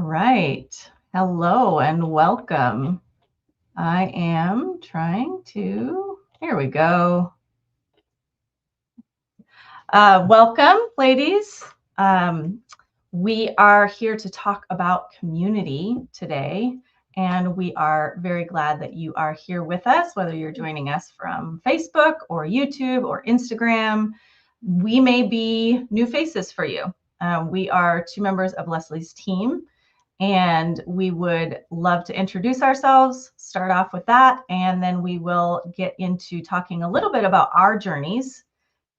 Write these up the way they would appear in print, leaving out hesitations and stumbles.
right. Hello and welcome. I am trying to, here we go. Welcome, ladies. We are here to talk about community today, and we are very glad that you are here with us, whether you're joining us from Facebook or YouTube or Instagram. We may be new faces for you. We are two members of Leslie's team, and we would love to introduce ourselves, start off with that, and then we will get into talking a little bit about our journeys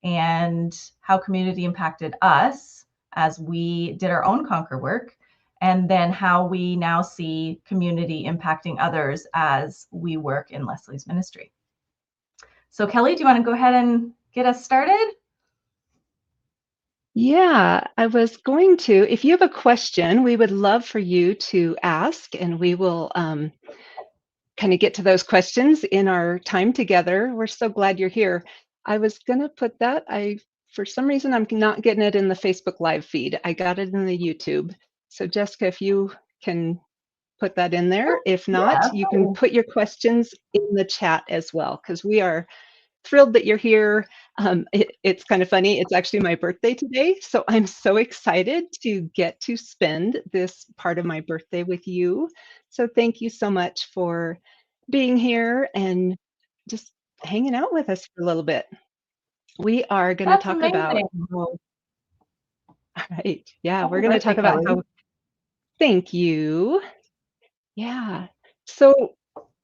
and how community impacted us as we did our own Conquer work, and then how we now see community impacting others as we work in Leslie's ministry. So Kelly, do you want to go ahead and get us started? Yeah, I was going to. If you have a question, we would love for you to ask, and we will kind of get to those questions in our time together. We're so glad you're here. I was going to put that. For some reason, I'm not getting it in the Facebook Live feed. I got it in the YouTube. So Jessica, if you can put that in there. If not, Yeah. you can put your questions in the chat as well, because we are thrilled that you're here. It's kind of funny. It's actually my birthday today. So I'm so excited to get to spend this part of my birthday with you. So thank you so much for being here and just hanging out with us for a little bit. We are going to That's talk about, amazing. all right. Yeah, Happy we're going to birthday, talk about Kelly. how, thank you. Yeah. So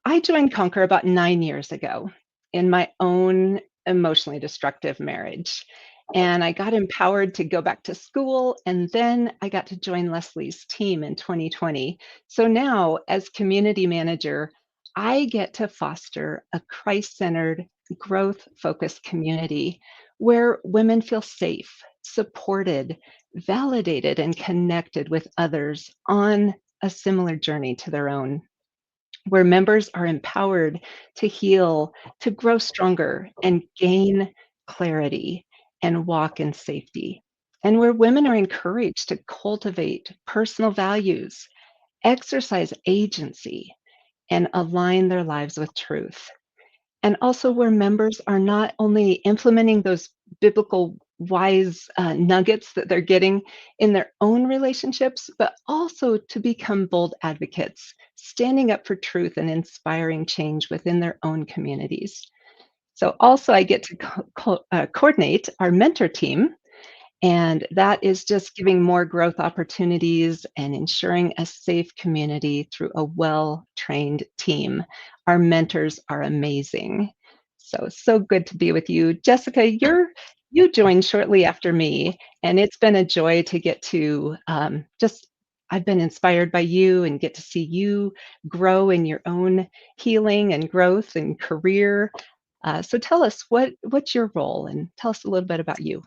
I joined Conquer about 9 years ago in my own emotionally destructive marriage. And I got empowered to go back to school. And then I got to join Leslie's team in 2020. So now, as community manager, I get to foster a Christ centered, growth focused community where women feel safe, supported, validated, and connected with others on a similar journey to their own, where members are empowered to heal, to grow stronger, and gain clarity and walk in safety. And where women are encouraged to cultivate personal values, exercise agency, and align their lives with truth. And also where members are not only implementing those biblical wise nuggets that they're getting in their own relationships, but also to become bold advocates, standing up for truth and inspiring change within their own communities. So also I get to coordinate our mentor team, and that is just giving more growth opportunities and ensuring a safe community through a well-trained team. Our mentors are amazing. So good to be with you. Jessica, you joined shortly after me, and it's been a joy to get to I've been inspired by you and get to see you grow in your own healing and growth and career. So tell us what's your role, and tell us a little bit about you.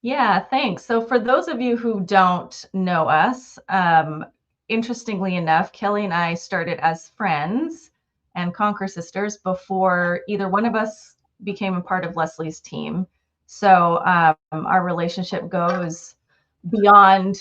Yeah, thanks. So for those of you who don't know us, interestingly enough, Kelly and I started as friends and Conquer Sisters before either one of us became a part of Leslie's team. So our relationship goes beyond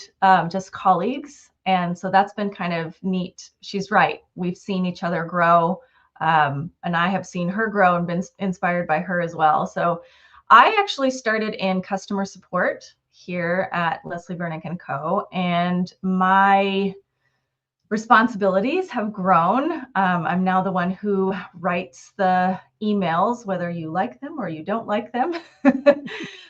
just colleagues. And so that's been kind of neat. She's right. We've seen each other grow, and I have seen her grow and been inspired by her as well. So I actually started in customer support here at Leslie Bernick & Co. And my responsibilities have grown. I'm now the one who writes the emails, whether you like them or you don't like them.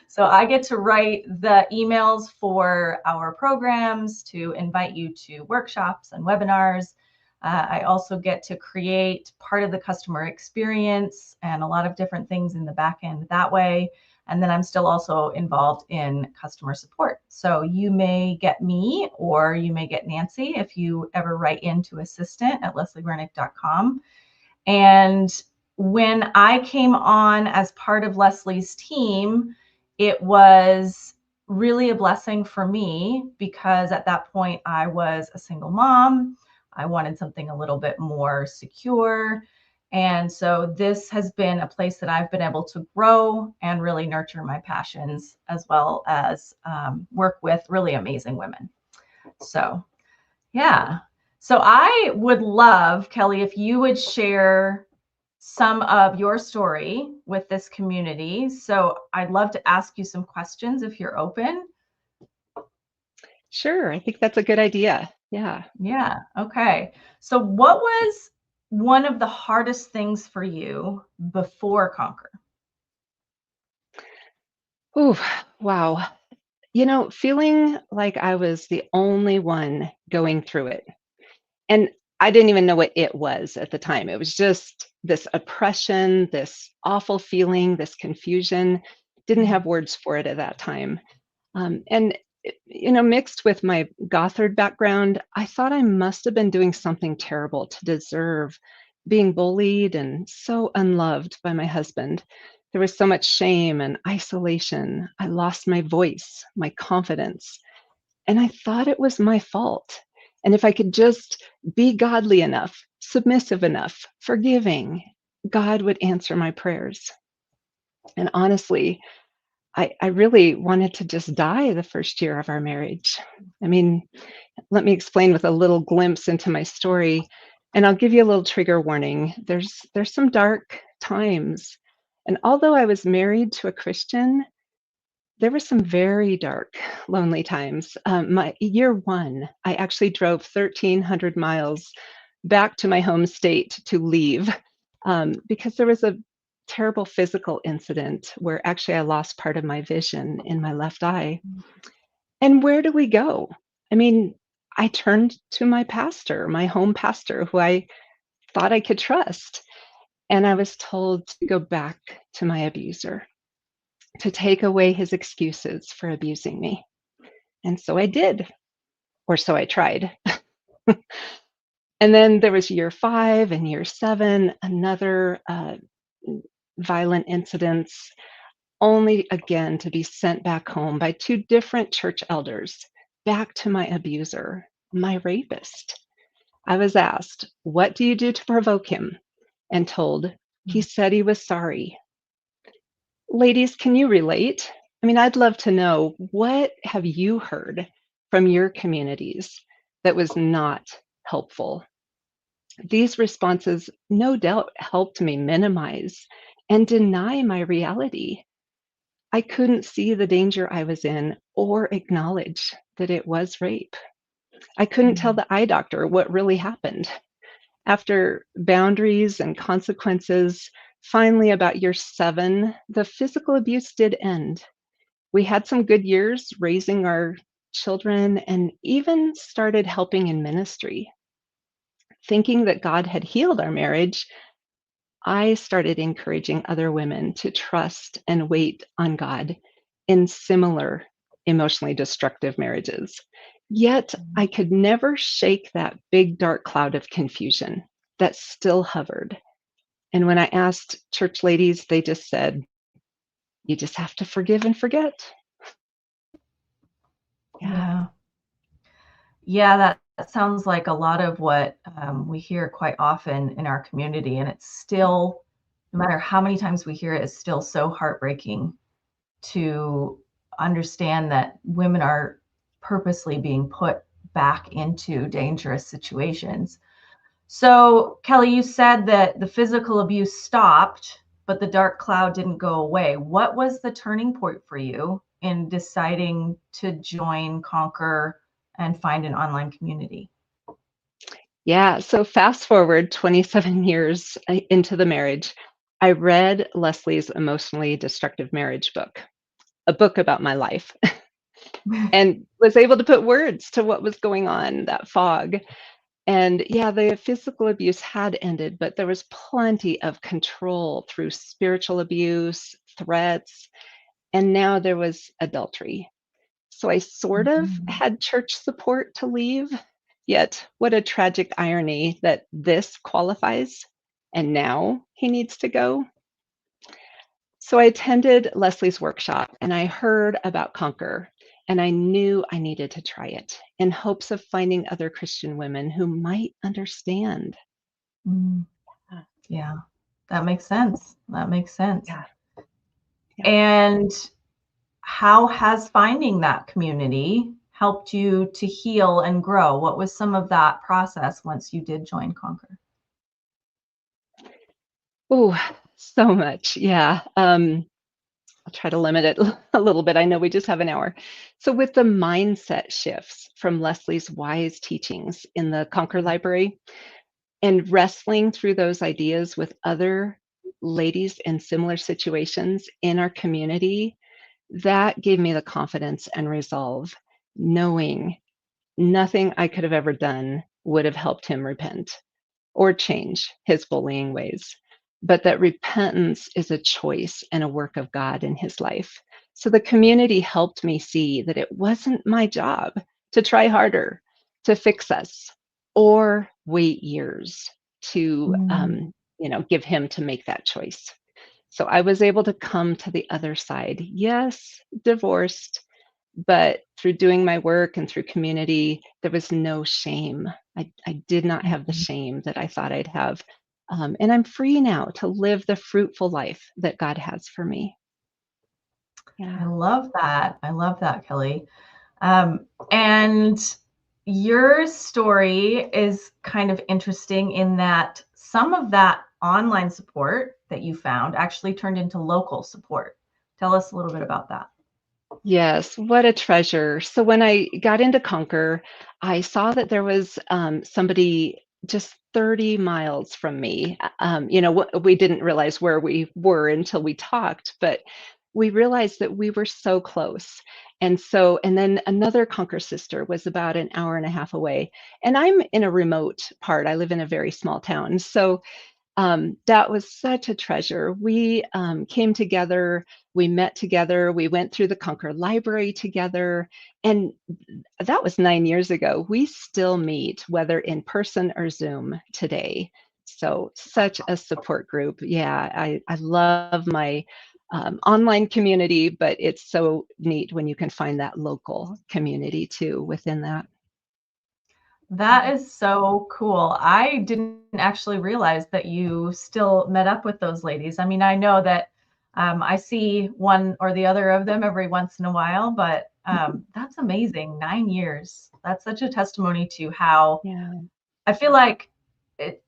So I get to write the emails for our programs, to invite you to workshops and webinars. I also get to create part of the customer experience and a lot of different things in the back end that way. And then I'm still also involved in customer support. So you may get me or you may get Nancy if you ever write into assistant@lesliebernick.com. And when I came on as part of Leslie's team, it was really a blessing for me because at that point I was a single mom. I wanted something a little bit more secure. And so this has been a place that I've been able to grow and really nurture my passions, as well as work with really amazing women. So Yeah. So I would love, Kelly, if you would share some of your story with this community. So I'd love to ask you some questions if you're open. Sure, I think that's a good idea. Yeah. Yeah. Okay. So what was one of the hardest things for you before Conquer? Ooh, wow. Feeling like I was the only one going through it. And I didn't even know what it was at the time. It was just this oppression, this awful feeling, this confusion. Didn't have words for it at that time. And mixed with my Gothard background, I thought I must have been doing something terrible to deserve being bullied and so unloved by my husband. There was so much shame and isolation. I lost my voice, my confidence, and I thought it was my fault. And if I could just be godly enough, submissive enough, forgiving, God would answer my prayers. And honestly, I really wanted to just die the first year of our marriage. I mean, let me explain with a little glimpse into my story, and I'll give you a little trigger warning. There's some dark times. And although I was married to a Christian, there were some very dark, lonely times. My year one, I actually drove 1,300 miles back to my home state to leave because there was a terrible physical incident where actually I lost part of my vision in my left eye. And where do we go? I mean, I turned to my pastor, my home pastor, who I thought I could trust. And I was told to go back to my abuser, to take away his excuses for abusing me. And so I did, or so I tried. And then there was year 5 and year 7, another violent incidents, only again to be sent back home by 2 different church elders, back to my abuser, my rapist. I was asked, "What do you do to provoke him?" And told, "He said he was sorry." Ladies, can you relate? I mean, I'd love to know, what have you heard from your communities that was not helpful? These responses no doubt helped me minimize and deny my reality. I couldn't see the danger I was in or acknowledge that it was rape. I couldn't tell Mhm. the eye doctor what really happened. After boundaries and consequences, finally about year 7, the physical abuse did end. We had some good years raising our children and even started helping in ministry. Thinking that God had healed our marriage, I started encouraging other women to trust and wait on God in similar emotionally destructive marriages. Yet I could never shake that big dark cloud of confusion that still hovered. And when I asked church ladies, they just said, "You just have to forgive and forget." Yeah. Yeah. Yeah, that sounds like a lot of what we hear quite often in our community. And it's still, no matter how many times we hear it, it's still so heartbreaking to understand that women are purposely being put back into dangerous situations. So, Kelly, you said that the physical abuse stopped, but the dark cloud didn't go away. What was the turning point for you in deciding to join Conquer and find an online community? Yeah. So fast forward 27 years into the marriage, I read Leslie's Emotionally Destructive Marriage book, a book about my life, and was able to put words to what was going on, that fog. And yeah, the physical abuse had ended, but there was plenty of control through spiritual abuse, threats, and now there was adultery. So I sort of Mhm. had church support to leave, yet what a tragic irony that this qualifies and now he needs to go. So I attended Leslie's workshop and I heard about Conquer, and I knew I needed to try it in hopes of finding other Christian women who might understand. Mm, Uh, yeah, that makes sense. That makes sense. Yeah, yeah. And how has finding that community helped you to heal and grow? What was some of that process once you did join Conquer? Oh, so much. Yeah. I'll try to limit it a little bit. I know we just have an hour. So, with the mindset shifts from Leslie's wise teachings in the Conquer Library and wrestling through those ideas with other ladies in similar situations in our community, that gave me the confidence and resolve, knowing nothing I could have ever done would have helped him repent or change his bullying ways, but that repentance is a choice and a work of God in his life. So the community helped me see that it wasn't my job to try harder to fix us or wait years to, Mm. give him to make that choice. So I was able to come to the other side. Yes, divorced, but through doing my work and through community, there was no shame. I did not have the Mhm. shame that I thought I'd have. And I'm free now to live the fruitful life that God has for me. I Yeah. love that. I love that, Kelly. And your story is kind of interesting in that some of that online support that you found actually turned into local support. Tell us a little bit about that. Yes, what a treasure. So when I got into Conquer, I saw that there was somebody just 30 miles from me. We didn't realize where we were until we talked, but we realized that we were so close. And then another Conquer sister was about an hour and a half away. And I'm in a remote part. I live in a very small town. So that was such a treasure. We came together, we met together, we went through the Conquer Library together, and that was 9 years ago. We still meet, whether in person or Zoom today. So, such a support group. Yeah, I love my online community, but it's so neat when you can find that local community too within that. That is so cool. I didn't actually realize that you still met up with those ladies. I mean, I know that I see one or the other of them every once in a while, but that's amazing. 9 years. That's such a testimony to how Yeah, I feel like it,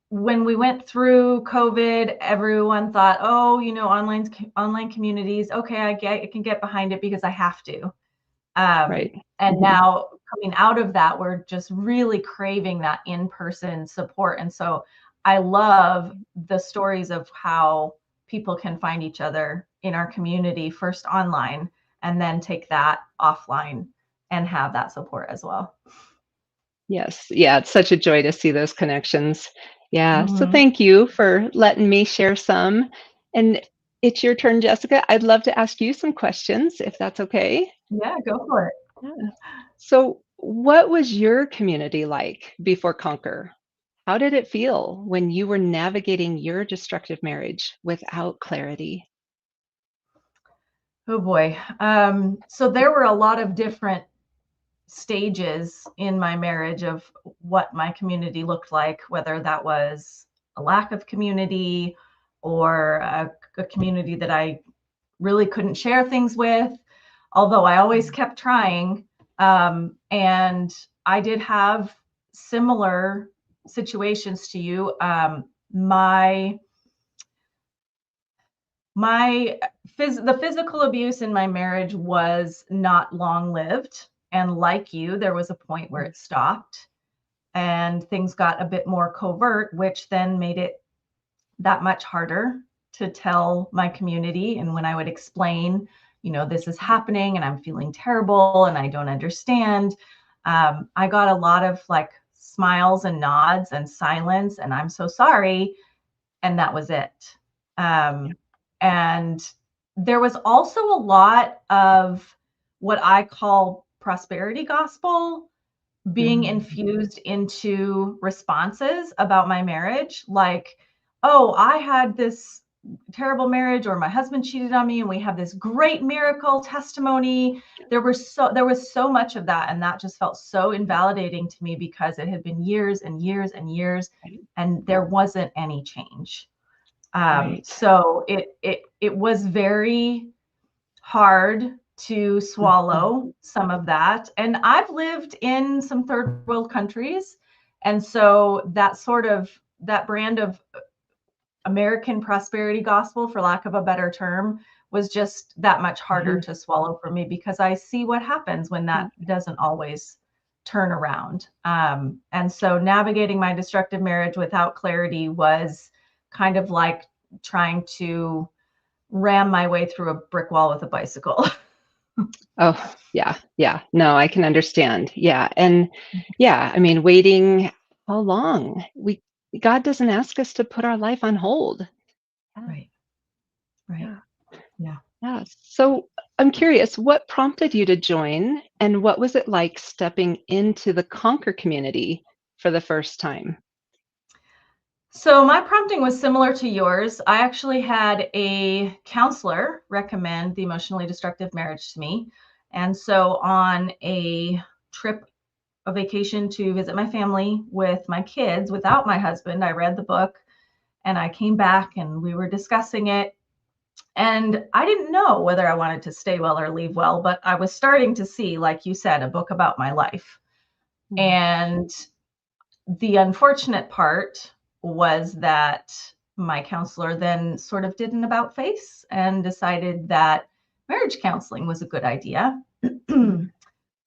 when we went through COVID, everyone thought, oh, online communities. Okay, I can get behind it because I have to. right. And Mhm. now coming out of that, we're just really craving that in-person support. And so I love the stories of how people can find each other in our community, first online, and then take that offline and have that support as well. Yes. Yeah, it's such a joy to see those connections. Yeah. So Mhm. thank you for letting me share some. And it's your turn, Jessica. I'd love to ask you some questions if that's okay. Yeah, go for it. Yeah. So, what was your community like before Conquer? How did it feel when you were navigating your destructive marriage without clarity? Oh boy. So there were a lot of different stages in my marriage of what my community looked like, whether that was a lack of community or a community that I really couldn't share things with, although I always kept trying. And I did have similar situations to you. The physical abuse in my marriage was not long lived, and like you, there was a point where it stopped and things got a bit more covert, which then made it that much harder to tell my community. And when I would explain, this is happening and I'm feeling terrible and I don't understand, I got a lot of like smiles and nods and silence and I'm so sorry, and that was it. And there was also a lot of what I call prosperity gospel being Mm, infused into responses about my marriage. Like, oh, I had this terrible marriage, or my husband cheated on me, and we have this great miracle testimony. There was so much of that, and that just felt so invalidating to me because it had been years and years and years, right. and there wasn't any change. Right. So it was very hard to swallow some of that. And I've lived in some third world countries. And so that brand of American prosperity gospel, for lack of a better term, was just that much harder to swallow for me, because I see what happens when that doesn't always turn around. And so navigating my destructive marriage without clarity was kind of like trying to ram my way through a brick wall with a bicycle. Oh, yeah, yeah. No, I can understand. Yeah. And yeah, I mean, waiting how long? God doesn't ask us to put our life on hold. Yeah, Right. Right. yeah, Yeah. yeah. So I'm curious, what prompted you to join, and what was it like stepping into the Conquer community for the first time? So my prompting was similar to yours. I actually had a counselor recommend the emotionally destructive marriage to me. And so on a trip, a vacation to visit my family with my kids without my husband, I read the book and I came back and we were discussing it. And I didn't know whether I wanted to stay well or leave well, but I was starting to see, like you said, a book about my life. Mm. And the unfortunate part was that my counselor then sort of did an about face and decided that marriage counseling was a good idea.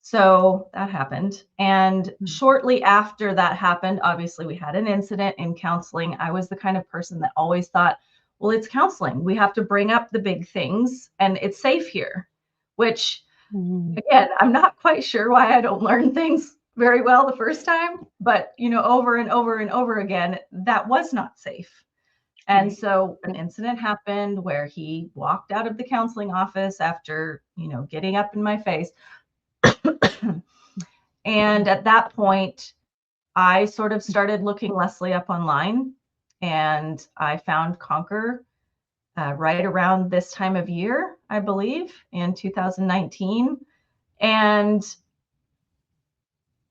So that happened. And shortly after that happened, obviously, we had an incident in counseling. I was the kind of person that always thought, well, it's counseling. We have to bring up the big things and it's safe here, which, Mm. again, I'm not quite sure why I don't learn things very well the first time, but over and over and over again, that was not safe. And Right. so an incident happened where he walked out of the counseling office after, getting up in my face. And at that point, I sort of started looking Leslie up online, and I found Conquer right around this time of year, I believe, in 2019. And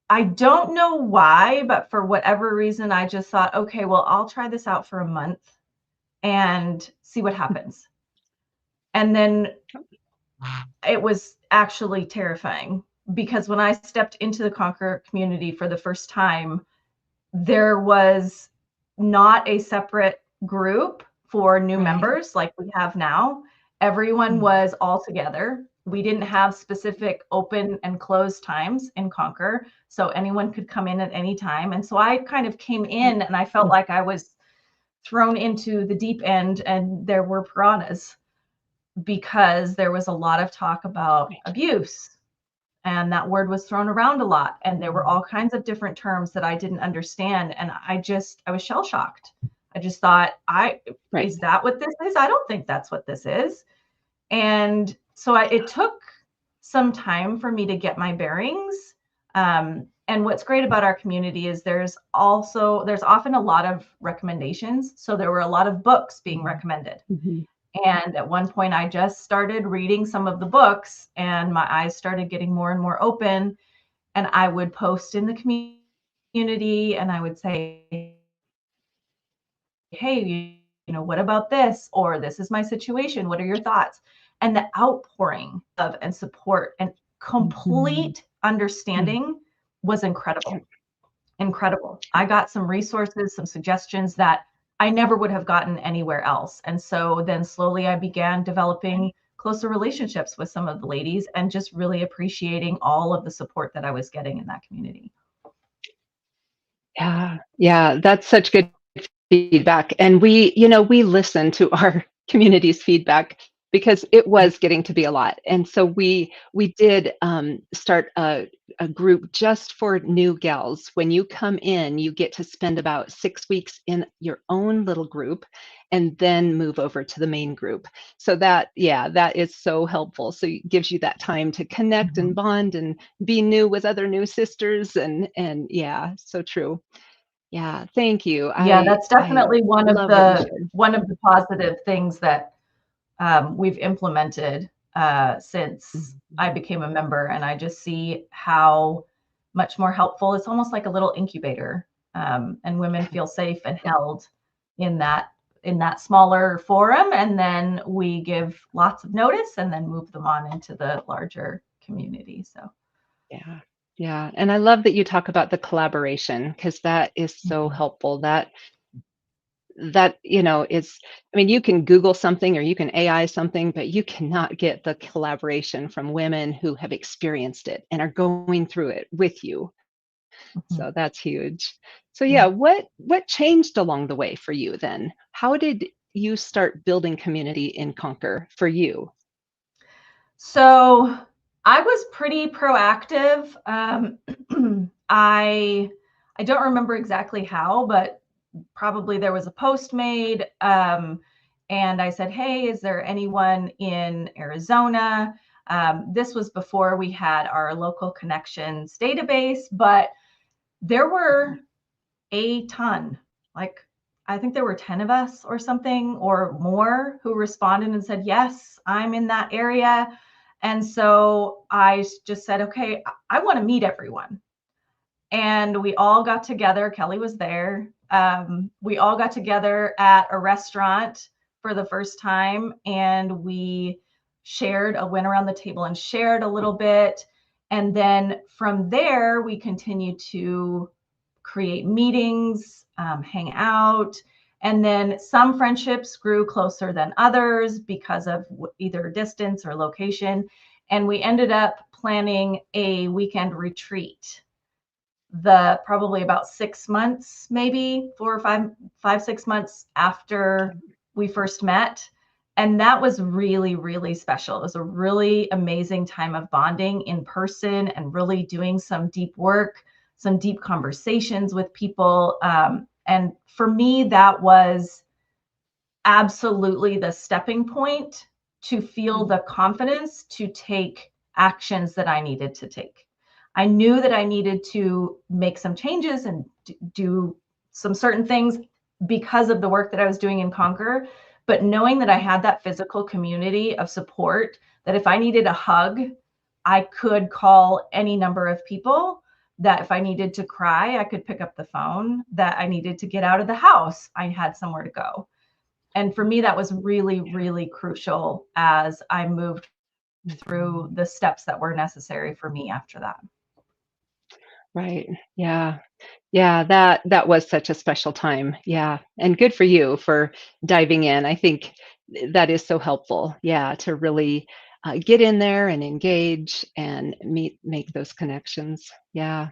I don't know why, but for whatever reason, I just thought, okay, well, I'll try this out for a month and see what happens. And then it was actually terrifying, because when I stepped into the Conquer community for the first time, there was not a separate group for new Right. members like we have now. Everyone was all together. We didn't have specific open and close times in Conquer, so anyone could come in at any time. And so I kind of came in and I felt like I was thrown into the deep end and there were piranhas, because there was a lot of talk about abuse, and that word was thrown around a lot, and there were all kinds of different terms that I didn't understand, and I was shell shocked. I just thought, Right. is that what this is? I don't think that's what this is. And so it took some time for me to get my bearings. And what's great about our community is there's often a lot of recommendations. So there were a lot of books being recommended. Mhm. And at one point, I just started reading some of the books, and my eyes started getting more and more open. And I would post in the community and I would say, hey, what about this? Or this is my situation. What are your thoughts? And the outpouring of and support and complete understanding was incredible. Incredible. I got some resources, some suggestions that I never would have gotten anywhere else. And so then slowly I began developing closer relationships with some of the ladies and just really appreciating all of the support that I was getting in that community. Yeah, yeah, that's such good feedback. And we listen to our community's feedback because it was getting to be a lot. And so we did start a group just for new gals. When you come in, you get to spend about 6 weeks in your own little group and then move over to the main group. So that is so helpful. So it gives you that time to connect and Mhm. bond and be new with other new sisters. And yeah, so true. Yeah, thank you. Yeah, I that's I definitely love what you shared. one of the positive things that we've implemented since I Mhm. became a member, and I just see how much more helpful. It's almost like a little incubator, and women feel safe and held in that in that smaller forum, and then we give lots of notice and then move them on into the larger community. So Yeah. Yeah. And I love that you talk about the collaboration, because that is so helpful. That is, I mean, you can Google something or you can AI something, but you cannot get the collaboration from women who have experienced it and are going through it with you. mhm, So that's huge. So yeah, yeah. what changed along the way for you then? How did you start building community in Conquer for you? So I was pretty proactive. I don't remember exactly how, but probably there was a post made, and I said, "Hey, is there anyone in Arizona?" This was before we had our local connections database, but there were a ton. Like, I think there were 10 of us or something or more who responded and said, "Yes, I'm in that area." And so I just said, "Okay, I want to meet everyone." And we all got together. Kelly was there. We all got together at a restaurant for the first time, and we went around the table and shared a little bit. And then from there, we continued to create meetings, hang out. And then some friendships grew closer than others because of either distance or location. And we ended up planning a weekend retreat probably about 6 months, maybe 4 or 5, 6 months after we first met. And that was really, really special. It was a really amazing time of bonding in person and really doing some deep work, some deep conversations with people. And for me, that was absolutely the stepping point to feel the confidence to take actions that I needed to take. I knew that I needed to make some changes and do some certain things because of the work that I was doing in Conquer. But knowing that I had that physical community of support, that if I needed a hug, I could call any number of people, that if I needed to cry, I could pick up the phone, that I needed to get out of the house, I had somewhere to go. And for me, that was really, really crucial as I moved through the steps that were necessary for me after that. Right. Yeah. Yeah, that was such a special time. Yeah. And good for you for diving in. I think that is so helpful. Yeah, to really get in there and engage and make those connections. Yeah.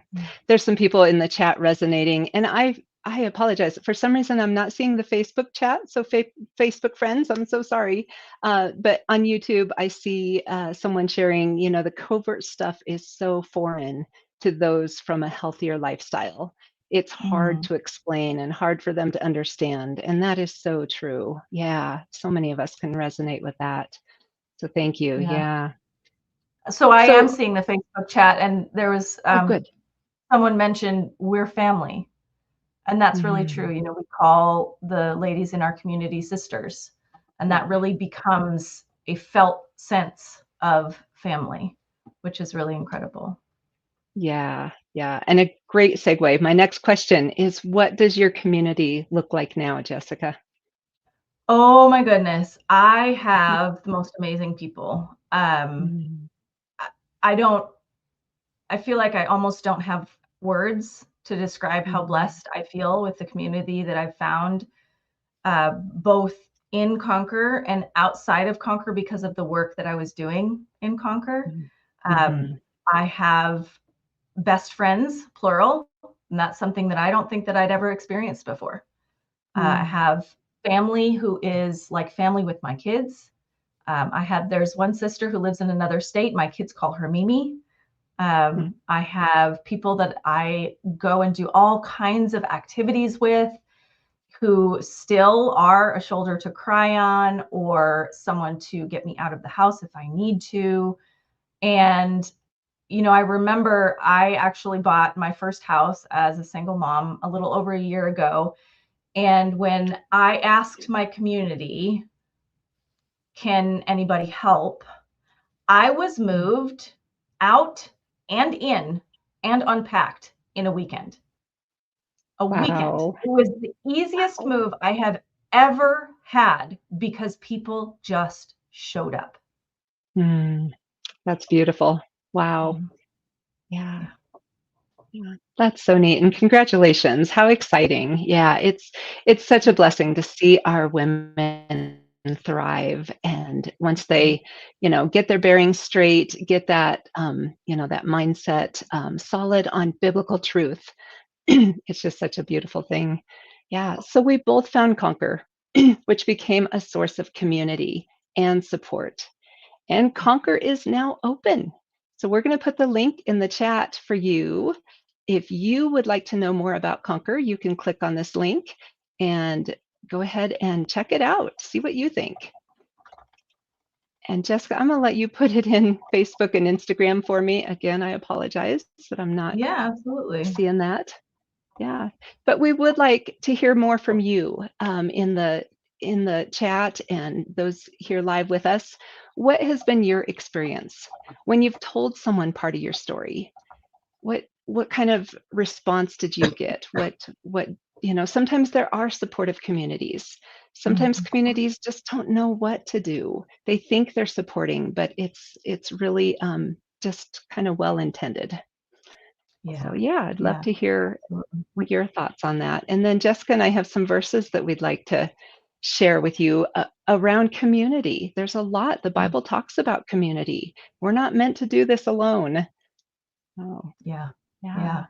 There's some people in the chat resonating, and I apologize. For some reason, I'm not seeing the Facebook chat. So Facebook friends, I'm so sorry. But on YouTube, I see someone sharing, the covert stuff is so foreign to those from a healthier lifestyle. It's hard Mm, to explain and hard for them to understand. And that is so true. Yeah. So many of us can resonate with that. So thank you. yeah. Yeah. So I am So, seeing the Facebook chat, and there was oh, good. someone mentioned we're family. And that's really true. Mhm. We call the ladies in our community sisters, and that Yeah. really becomes a felt sense of family, which is really incredible. Yeah. Yeah. And a great segue. My next question is, what does your community look like now, Jessica? Oh my goodness. I have the most amazing people. Mhm. I I don't I feel like I almost don't have words to describe how Mhm. blessed I feel with the community that I've found, both in Conquer and outside of Conquer because of the work that I was doing in Conquer. Mhm. Um, Mhm. I have best friends, plural, and that's something that I don't think that I'd ever experienced before. I Mm. have family who is like family with my kids. There's one sister who lives in another state. My kids call her Mimi. Mm. I have people that I go and do all kinds of activities with who still are a shoulder to cry on or someone to get me out of the house if I need to. And, I remember I actually bought my first house as a single mom a little over a year ago. And when I asked my community, can anybody help? I was Mm. moved out and in and unpacked in a weekend. A weekend. Wow. It was the easiest Wow. move I have ever had because people just showed up. That's beautiful. Wow. Mhm. Yeah. Yeah. Yeah. That's so neat. And congratulations. How exciting. Yeah, it's such a blessing to see our women thrive. And once they, get their bearings straight, get that, that mindset solid on biblical truth, it's just such a beautiful thing. Yeah. So we both found Conquer, which became a source of community and support. And Conquer is now open. So we're going to put the link in the chat for you. If you would like to know more about Conquer, you can click on this link and go ahead and check it out. See what you think. And Jessica, I'm going to let you put it in Facebook and Instagram for me. Again, I apologize that I'm not Absolutely. seeing that. Yeah, but we would like to hear more from you in the chat and those here live with us. What has been your experience when you've told someone part of your story? What kind of response did you get? What sometimes there are supportive communities. Sometimes communities just don't know what to do. They think they're supporting, but it's really just kind of well intended. So yeah, I'd love to hear your thoughts on that. And then Jessica and I have some verses that we'd like to share with you around community. There's a lot. The Bible talks about community. We're not meant to do this alone. Oh, Yeah. yeah.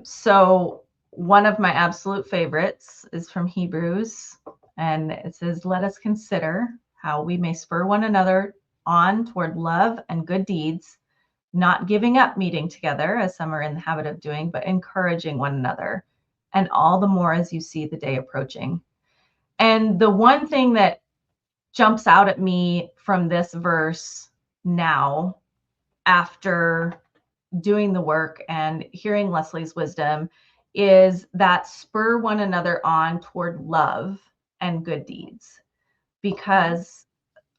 So one of my absolute favorites is from Hebrews, and it says, "Let us consider how we may spur one another on toward love and good deeds, not giving up meeting together as some are in the habit of doing, but encouraging one another, and all the more as you see the day approaching." And the one thing that jumps out at me from this verse now, after doing the work and hearing Leslie's wisdom, is that spur one another on toward love and good deeds. Because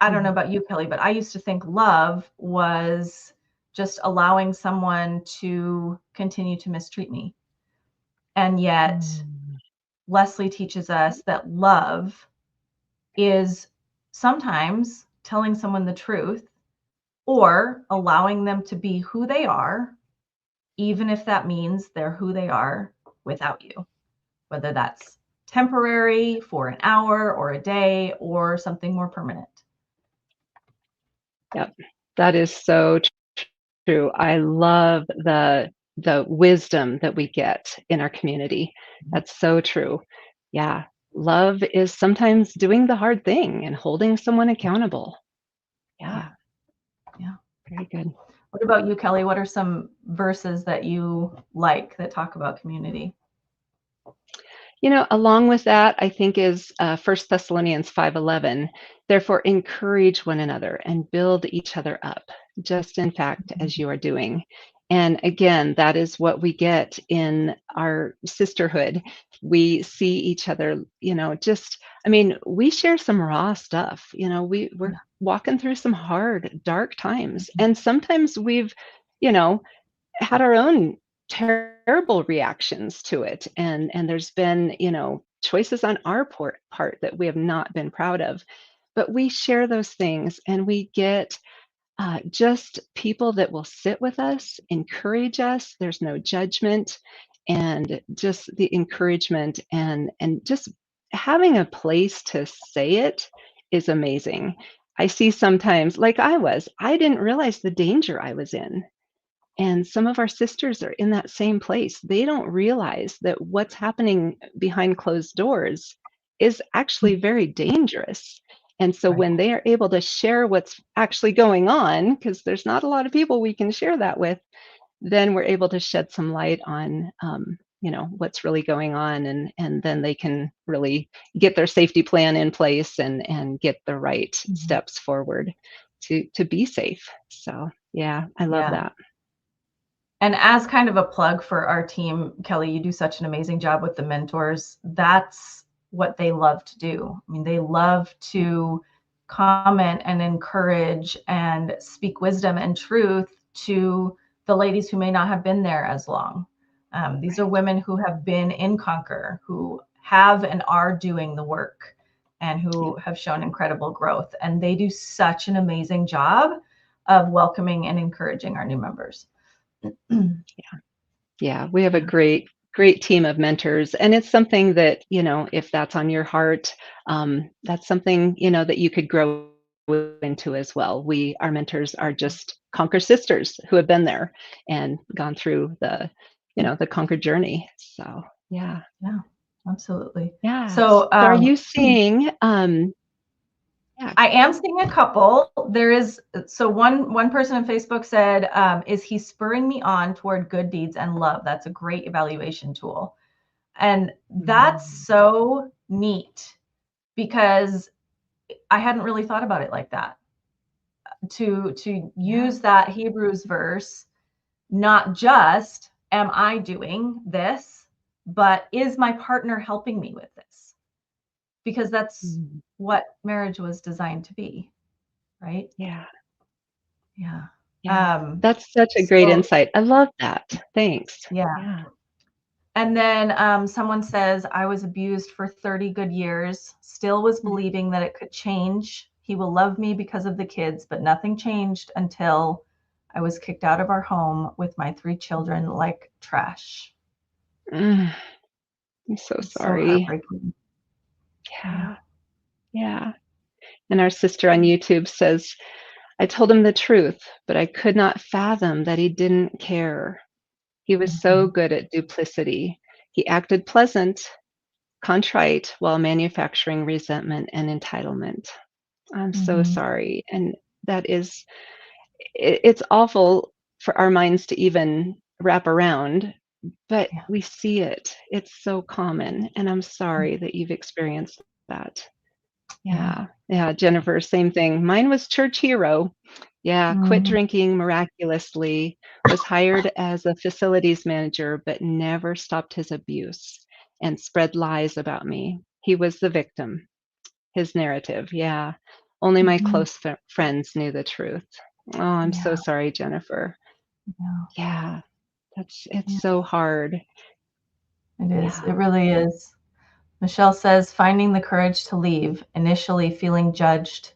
I don't know about you, Kelly, but I used to think love was just allowing someone to continue to mistreat me. And yet Leslie teaches us that love is sometimes telling someone the truth or allowing them to be who they are, even if that means they're who they are without you, whether that's temporary for an hour or a day or something more permanent. Yep, that is so true. I love the wisdom that we get in our community. That's so true. Yeah, love is sometimes doing the hard thing and holding someone accountable. Yeah. Very good. What about you, Kelly? What are some verses that you like that talk about community? Along with that, I think is 1 Thessalonians 5:11. Therefore, encourage one another and build each other up, just in fact, as you are doing. And again, that is what we get in our sisterhood. We see each other, we share some raw stuff. We're walking through some hard, dark times. And sometimes we've, had our own terrible reactions to it, and there's been choices on our part that we have not been proud of, but we share those things and we get just people that will sit with us, encourage us. There's no judgment, and just the encouragement and just having a place to say it is amazing. I see sometimes, like I didn't realize the danger I was in, and some of our sisters are in that same place. They don't realize that what's happening behind closed doors is actually very dangerous. And so when they are able to share what's actually going on, because there's not a lot of people we can share that with, then we're able to shed some light on, what's really going on, and then they can really get their safety plan in place and get the right steps forward to be safe. So yeah, I love that. And as kind of a plug for our team, Kelly, you do such an amazing job with the mentors. That's what they love to do. I mean, they love to comment and encourage and speak wisdom and truth to the ladies who may not have been there as long. These are women who have been in Conquer, who have and are doing the work and who have shown incredible growth. And they do such an amazing job of welcoming and encouraging our new members. Yeah, we have a great team of mentors, and it's something that, if that's on your heart, that's something, that you could grow into as well. Our mentors are just Conquer sisters who have been there and gone through the Conquer journey. So yeah. Yeah, absolutely. Yeah. So, So are you seeing, yeah. I am seeing a couple. So one person on Facebook said, is he spurring me on toward good deeds and love? That's a great evaluation tool. And that's so neat because I hadn't really thought about it like that. To use that Hebrews verse, not just am I doing this, but is my partner helping me with this? Because that's what marriage was designed to be, right? Yeah. Yeah. That's such a great insight. I love that. Thanks. Yeah. And then someone says, I was abused for 30 good years, still was believing that it could change. He will love me because of the kids, but nothing changed until I was kicked out of our home with my 3 children like trash. I'm so sorry. So heartbreaking. Yeah. And our sister on YouTube says, I told him the truth, but I could not fathom that he didn't care. He was so good at duplicity. He acted pleasant, contrite, while manufacturing resentment and entitlement. I'm so sorry. And it's awful for our minds to even wrap around, but we see it. It's so common. And I'm sorry that you've experienced that. Yeah. Jennifer, same thing. Mine was church hero. Quit drinking miraculously, was hired as a facilities manager, but never stopped his abuse and spread lies about me. He was the victim, his narrative. Yeah. Only my close friends knew the truth. Oh, I'm so sorry, Jennifer. Yeah. It's so hard. It is. It really is. Michelle says, finding the courage to leave, initially feeling judged.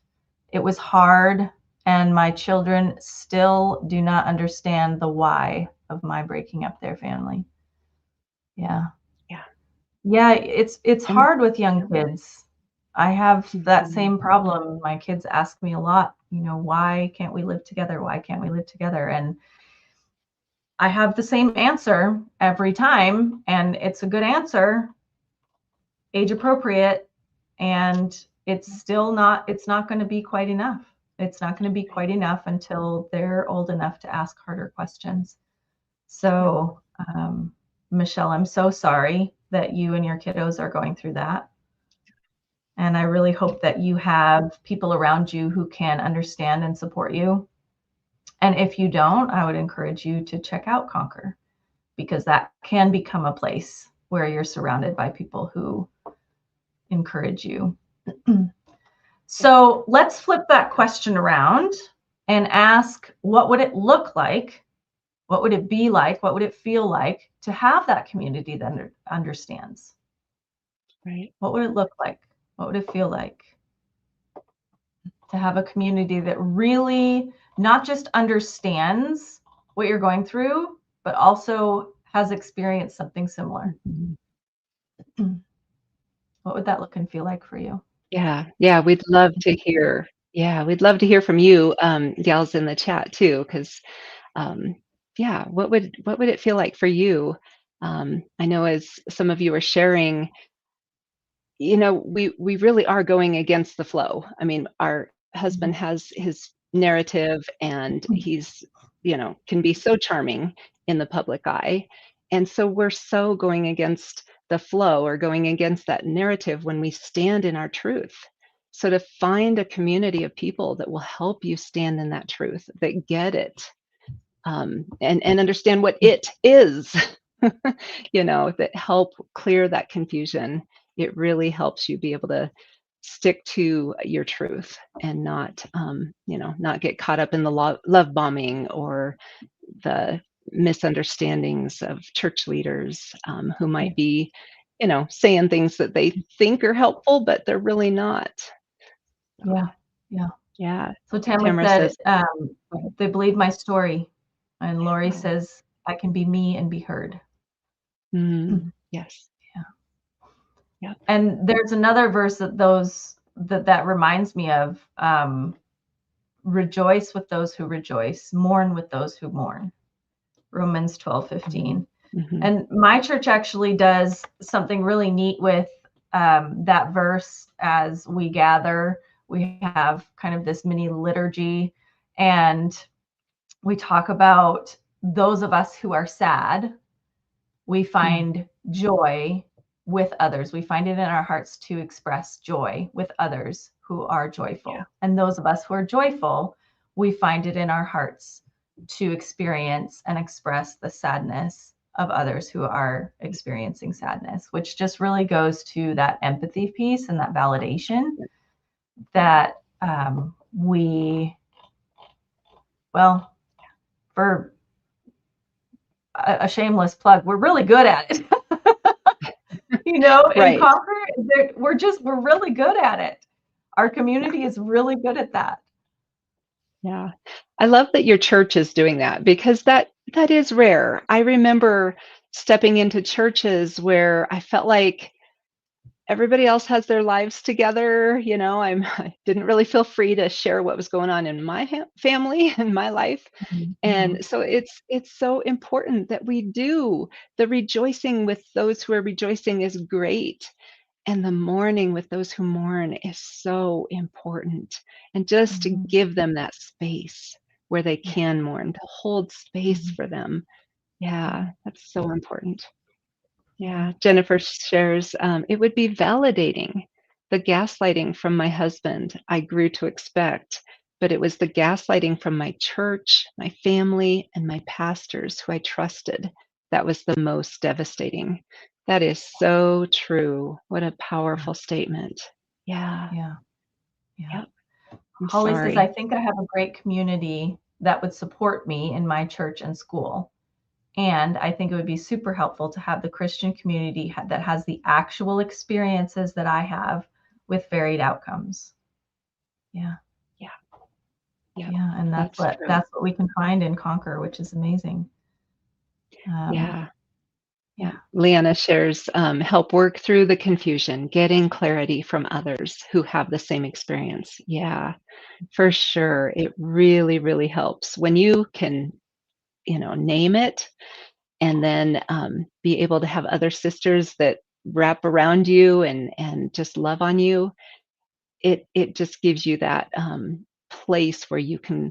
It was hard, and my children still do not understand the why of my breaking up their family. Yeah, it's hard with young kids. I have that same problem. My kids ask me a lot, why can't we live together? Why can't we live together? And I have the same answer every time, and it's a good answer, age appropriate, and it's not going to be quite enough. It's not going to be quite enough until they're old enough to ask harder questions. So, Michelle, I'm so sorry that you and your kiddos are going through that. And I really hope that you have people around you who can understand and support you. And if you don't, I would encourage you to check out Conquer, because that can become a place where you're surrounded by people who encourage you. So let's flip that question around and ask, what would it look like? What would it be like? What would it feel like to have that community that understands? Right. What would it look like? What would it feel like to have a community that really not just understands what you're going through, but also has experienced something similar? What would that look and feel like for you? Yeah, we'd love to hear. Yeah, we'd love to hear from you, gals in the chat too, because what would it feel like for you? I know as some of you are sharing, we really are going against the flow. I mean, our husband has his narrative, and he's, can be so charming in the public eye. And so we're so going against the flow, or going against that narrative, when we stand in our truth. So to find a community of people that will help you stand in that truth, that get it, and understand what it is, that help clear that confusion. It really helps you be able to stick to your truth and not, not get caught up in the love bombing or the misunderstandings of church leaders, who might be saying things that they think are helpful, but they're really not. Yeah. Yeah. Yeah. So Tamara Tamara said, says, they believe my story. And Lori Yeah. says, I can be me and be heard. Yes. Yeah. Yep. And there's another verse that reminds me of, rejoice with those who rejoice, mourn with those who mourn. Romans 12:15. And my church actually does something really neat with that verse. As we gather, we have kind of this mini liturgy, and we talk about those of us who are sad. We find joy with others. We find it in our hearts to express joy with others who are joyful. Yeah. And those of us who are joyful, we find it in our hearts to experience and express the sadness of others who are experiencing sadness, which just really goes to that empathy piece and that validation that for a shameless plug, we're really good at it. In Right. Conquer, we're really good at it. Our community is really good at that. Yeah. I love that your church is doing that, because that is rare. I remember stepping into churches where I felt like everybody else has their lives together. I didn't really feel free to share what was going on in my family and my life. And so it's so important that we do. The rejoicing with those who are rejoicing is great. And the mourning with those who mourn is so important. And just to give them that space where they can mourn, to hold space for them. Yeah, that's so important. Yeah, Jennifer shares, it would be validating. The gaslighting from my husband, I grew to expect, but it was the gaslighting from my church, my family, and my pastors who I trusted that was the most devastating. That is so true. What a powerful statement. Yeah. Yeah. Yep. I'm Holly says, I sorry. think I have a great community that would support me in my church and school. And I think it would be super helpful to have the Christian community that has the actual experiences that I have with varied outcomes. Yeah. Yeah. Yeah. And that's true. what we can find in Conquer, which is amazing. Yeah. Yeah. Leanna shares, help work through the confusion, getting clarity from others who have the same experience. Yeah, for sure. It really, really helps when you can, name it, and then be able to have other sisters that wrap around you and just love on you. It just gives you that place where you can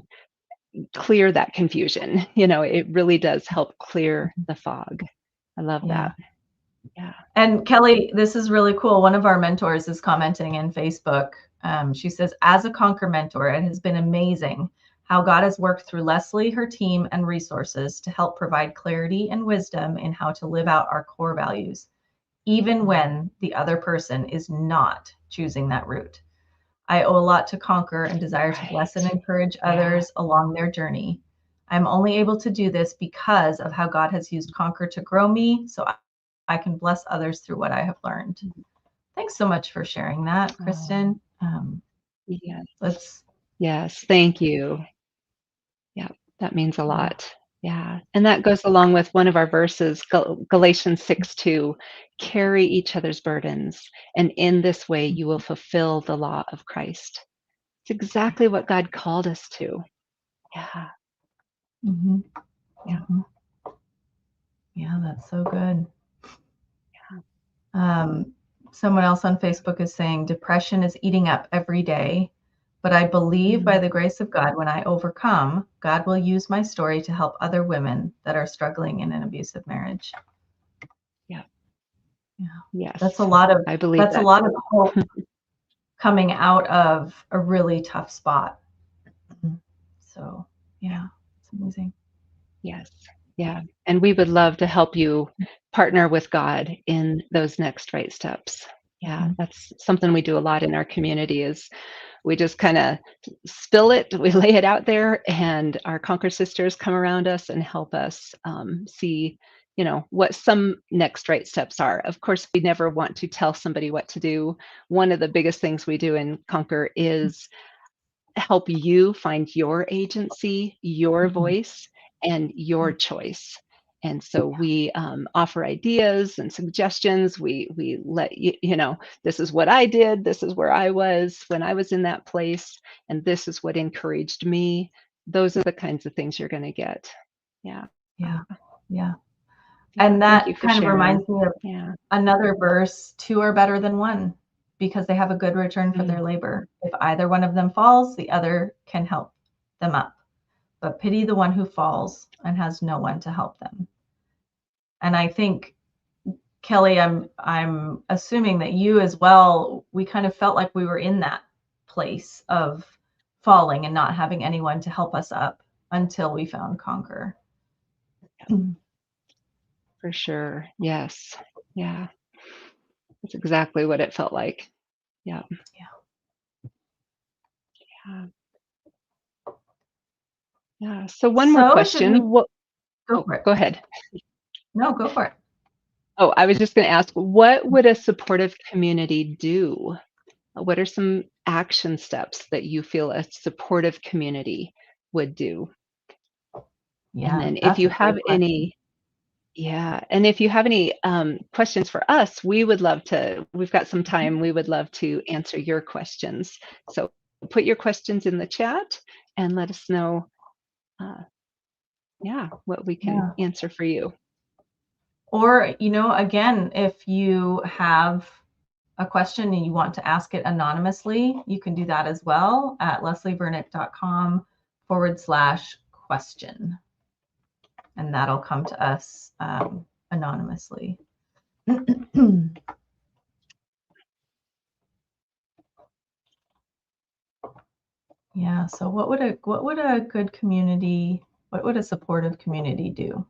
clear that confusion. It really does help clear the fog. I love that. Yeah. And Kelly, this is really cool. One of our mentors is commenting in Facebook. She says, as a Conquer mentor, it has been amazing how God has worked through Leslie, her team, and resources to help provide clarity and wisdom in how to live out our core values, even when the other person is not choosing that route. I owe a lot to Conquer and desire to bless and encourage others along their journey. I'm only able to do this because of how God has used Conquer to grow me, so I can bless others through what I have learned. Thanks so much for sharing that, Kristen. Yes, thank you. Yeah, that means a lot. Yeah, and that goes along with one of our verses, Galatians 6:2, carry each other's burdens, and in this way you will fulfill the law of Christ. It's exactly what God called us to. Yeah. Yeah, that's so good. Someone else on Facebook is saying, depression is eating up every day, but I believe by the grace of God, when I overcome, God will use my story to help other women that are struggling in an abusive marriage. Yeah. Yes. That's a lot of hope coming out of a really tough spot. So, yeah, it's amazing. Yes. Yeah. And we would love to help you partner with God in those next right steps. Yeah, that's something we do a lot in our community is we just kind of spill it, we lay it out there, and our Conquer sisters come around us and help us see, what some next right steps are. Of course, we never want to tell somebody what to do. One of the biggest things we do in Conquer is help you find your agency, your voice, and your choice. And so we offer ideas and suggestions. We let you know, this is what I did, this is where I was when I was in that place, and this is what encouraged me. Those are the kinds of things you're going to get. Yeah. Yeah. Yeah. Yeah, And thank you that for kind of sharing. reminds me of Yeah. another verse, 2 are better than 1 because they have a good return for Mm. their labor. If either one of them falls, the other can help them up. But pity the one who falls and has no one to help them. And I think, Kelly, I'm assuming that you as well, we kind of felt like we were in that place of falling and not having anyone to help us up until we found Conquer. For sure. Yes. Yeah. That's exactly what it felt like. Yeah. Yeah. Yeah. So one more So should we question. What? go Oh, for it? go ahead. No, go for it. Oh, I was just going to ask, what would a supportive community do? What are some action steps that you feel a supportive community would do? And Yeah, then if that's you a great have question. any, yeah, and if you have any questions for us, we would love to, we've got some time, we would love to answer your questions. So put your questions in the chat and let us know, yeah, what we can Yeah. answer for you. Or, again, if you have a question and you want to ask it anonymously, you can do that as well at leslievernick.com/question. And that'll come to us anonymously. Yeah. So what would a good community, what would a supportive community do?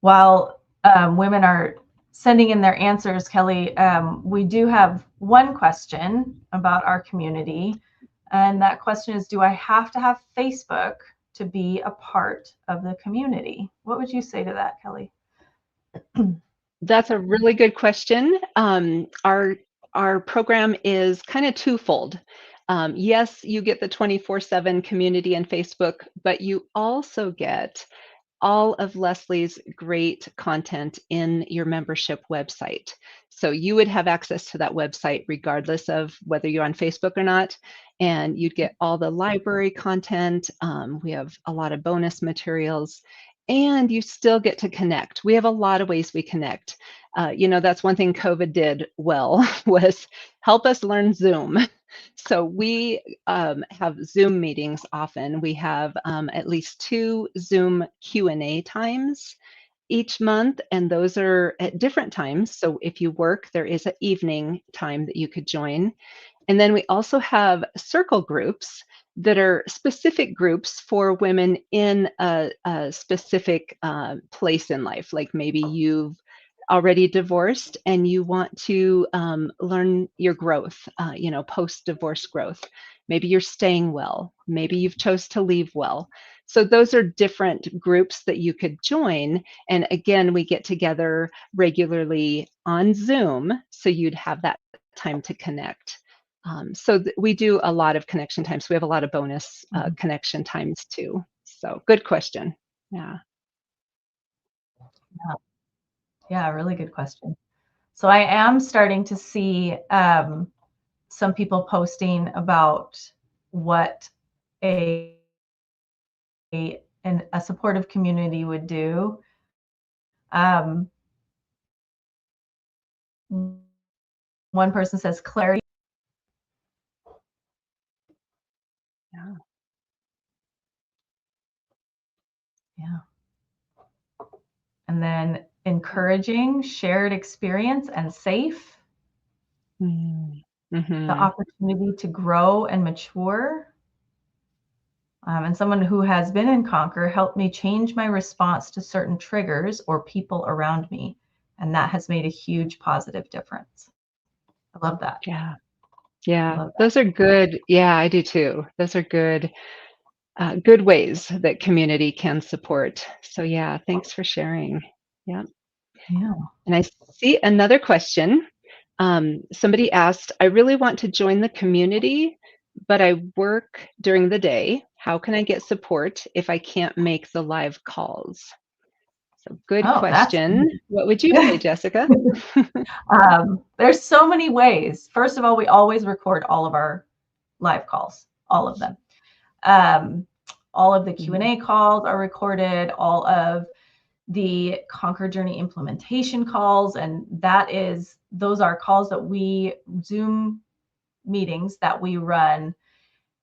While women are sending in their answers, Kelly, we do have one question about our community. And that question is, do I have to have Facebook to be a part of the community? What would you say to that, Kelly? That's a really good question. Our program is kind of twofold. Yes, you get the 24/7 community and Facebook, but you also get all of Leslie's great content in your membership website. So you would have access to that website regardless of whether you're on Facebook or not, and you'd get all the library content. We have a lot of bonus materials, and you still get to connect. We have a lot of ways we connect. That's one thing COVID did well was help us learn Zoom. So we have Zoom meetings often. We have at least 2 Zoom Q&A times each month, and those are at different times. So if you work, there is an evening time that you could join. And then we also have circle groups that are specific groups for women in a specific place in life. Like maybe you've already divorced and you want to learn your growth, post-divorce growth. Maybe you're staying well. Maybe you've chose to leave well. So those are different groups that you could join. And again, we get together regularly on Zoom, so you'd have that time to connect. So we do a lot of connection times. We have a lot of bonus connection times too. So good question. Yeah. Yeah, really good question. So I am starting to see some people posting about what a supportive community would do. One person says clarity. Yeah. Yeah. And then encouraging shared experience and safe. Mm-hmm. The opportunity to grow and mature. And someone who has been in Conquer helped me change my response to certain triggers or people around me. And that has made a huge positive difference. I love that. Yeah. Yeah, Love those are good. Yeah, I do too. Those are good ways that community can support. So yeah, thanks for sharing. Yeah. that. Yeah. And I see another question. Somebody asked, I really want to join the community, but I work during the day. How can I get support if I can't make the live calls? So good Oh, that's question. What would you say, Jessica? there's so many ways. First of all, we always record all of our live calls, all of them. Um, all of the Mhm. Q&A calls are recorded, all of the Conquer Journey implementation calls, and those are calls that we Zoom meetings that we run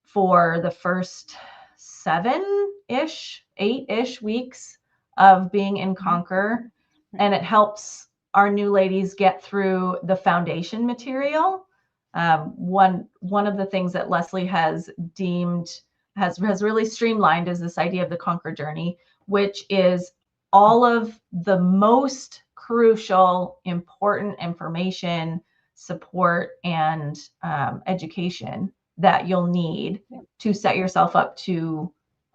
for the first 7-ish, 8-ish weeks of being in Conquer. And it helps our new ladies get through the foundation material. One of the things that Leslie has deemed has really streamlined is this idea of the Conquer Journey, which is all of the most crucial, important information, support, and education that you'll need to set yourself up to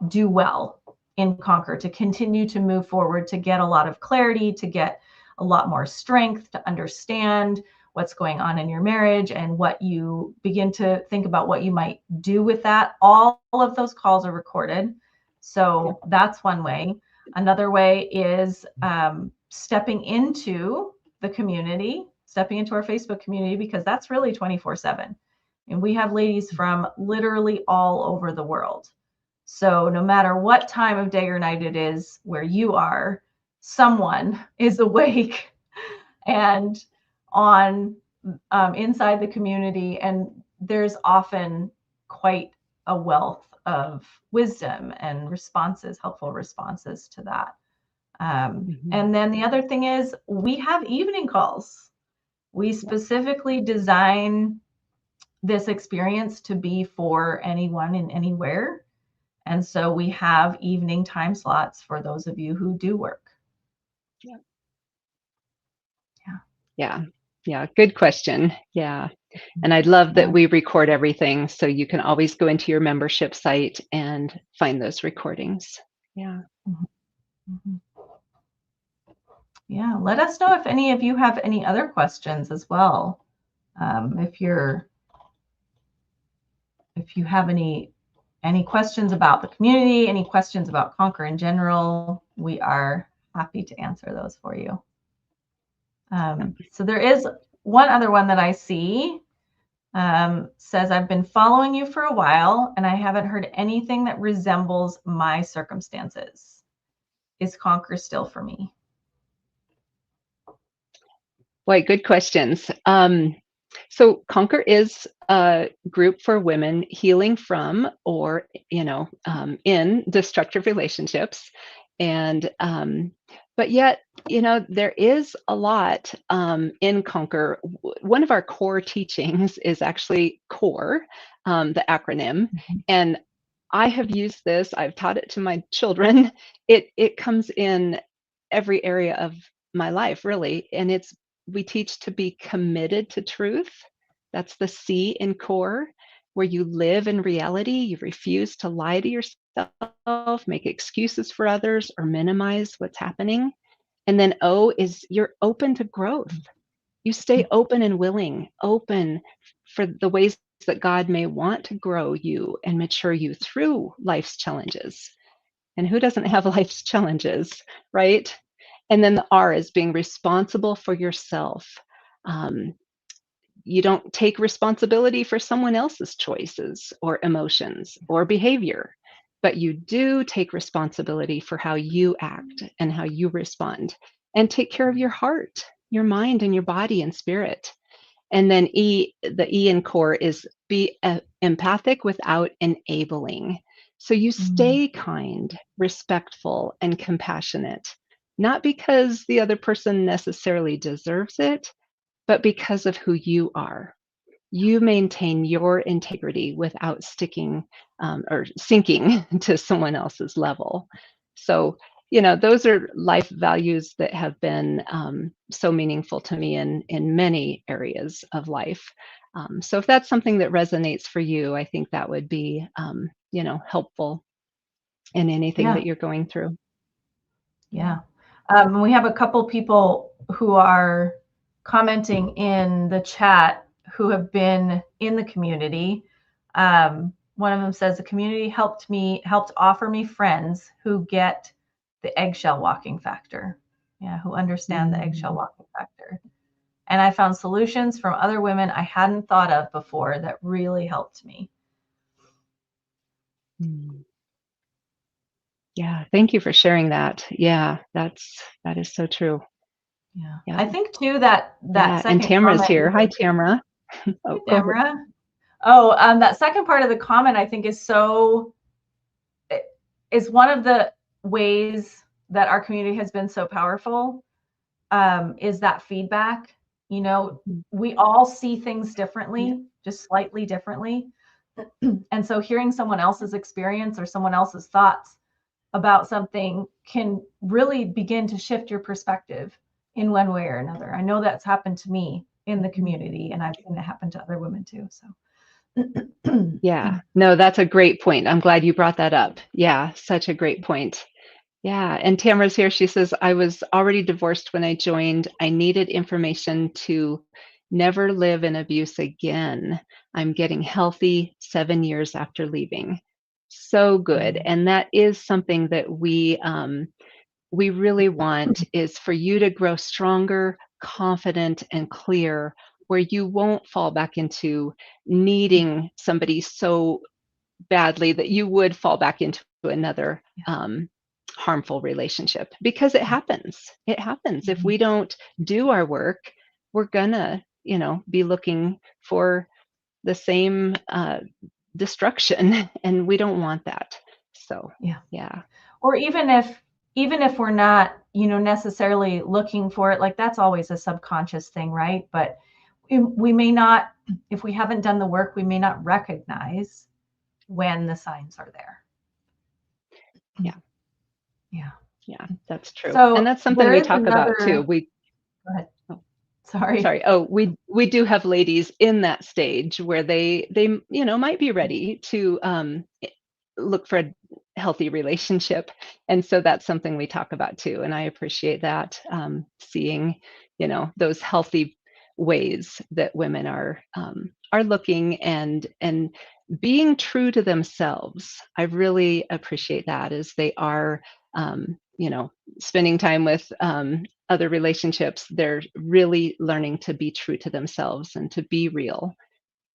do well in Conquer, to continue to move forward, to get a lot of clarity, to get a lot more strength, to understand what's going on in your marriage and what you begin to think about what you might do with that. All of those calls are recorded. So that's one way. Another way is stepping into the community, stepping into our Facebook community, because that's really 24/7. And we have ladies from literally all over the world. So no matter what time of day or night it is where you are, someone is awake and on inside the community. And there's often quite a wealth of wisdom and responses, helpful responses to that. Mhm. And then the other thing is we have evening calls. We specifically design this experience to be for anyone and anywhere. And so we have evening time slots for those of you who do work. Yeah. Yeah. Yeah. Yeah. Good question. Yeah. And I love that Yeah. we record everything so you can always go into your membership site and find those recordings. Yeah. Mhm. Mhm. Yeah. Let us know if any of you have any other questions as well. If you have any questions about the community, any questions about Conquer in general, we are happy to answer those for you. So there is one other one that I see. Says, I've been following you for a while and I haven't heard anything that resembles my circumstances. Is Conquer still for me? Boy, good questions. So Conquer is a group for women healing from or, in destructive relationships. And, but yet, there is a lot in Conquer. One of our core teachings is actually CORE, the acronym. Mhm. And I have used this, I've taught it to my children. It comes in every area of my life, really. And we teach to be committed to truth. That's the C in CORE, where you live in reality. You refuse to lie to yourself, make excuses for others, or minimize what's happening. And then O is you're open to growth. You stay open and willing, open for the ways that God may want to grow you and mature you through life's challenges. And who doesn't have life's challenges, right? And then the R is being responsible for yourself. Um, you don't take responsibility for someone else's choices or emotions or behavior, but you do take responsibility for how you act and how you respond and take care of your heart, your mind, and your body and spirit. And then the E in CORE is be empathic without enabling. So you Mhm. stay kind, respectful, and compassionate, not because the other person necessarily deserves it, but because of who you are. You maintain your integrity without sticking or sinking to someone else's level. So, those are life values that have been so meaningful to me in many areas of life. So if that's something that resonates for you, I think that would be, helpful in anything Yeah. that you're going through. Yeah. We have a couple people who are commenting in the chat who have been in the community. One of them says the community helped offer me friends who get the eggshell walking factor. Yeah, who understand the eggshell walking factor. And I found solutions from other women I hadn't thought of before that really helped me. Mm. Yeah, thank you for sharing that. Yeah, that is so true. Yeah. Yeah. I think too that Yeah, and second Tamara's comment here. is Hi, Tamara. Hey, Oh, go ahead. Tamara. Oh, that second part of the comment I think is one of the ways that our community has been so powerful, is that feedback. You know, we all see things Yeah. differently, just slightly differently. And so hearing someone else's experience or someone else's thoughts about something can really begin to shift your perspective in one way or another. I know that's happened to me in the community, and I've seen it happen to other women too. So Yeah. No, that's a great point. I'm glad you brought that up. Yeah, such a great point. Yeah, and Tamara's here. She says, I was already divorced when I joined. I needed information to never live in abuse again. I'm getting healthy 7 years after leaving. So good. And that is something that we really want is for you to grow stronger, confident, and clear, where you won't fall back into needing somebody so badly that you would fall back into another harmful relationship, because it happens. It happens. If we don't do our work, we're gonna, be looking for the same destruction, and we don't want that. So, yeah. yeah. Or even if we're not, necessarily looking for it, like that's always a subconscious thing, right? But we may not, if we haven't done the work, we may not recognize when the signs are there. Yeah. Yeah. Yeah, that's true. And So that's something there we is talk about too. another, go ahead. Oh, Sorry. sorry. Oh, we do have ladies in that stage where they might be ready to look for a healthy relationship, and so that's something we talk about too. And I appreciate that, seeing those healthy ways that women are looking and being true to themselves. I really appreciate that, as they are spending time with other relationships. They're really learning to be true to themselves and to be real,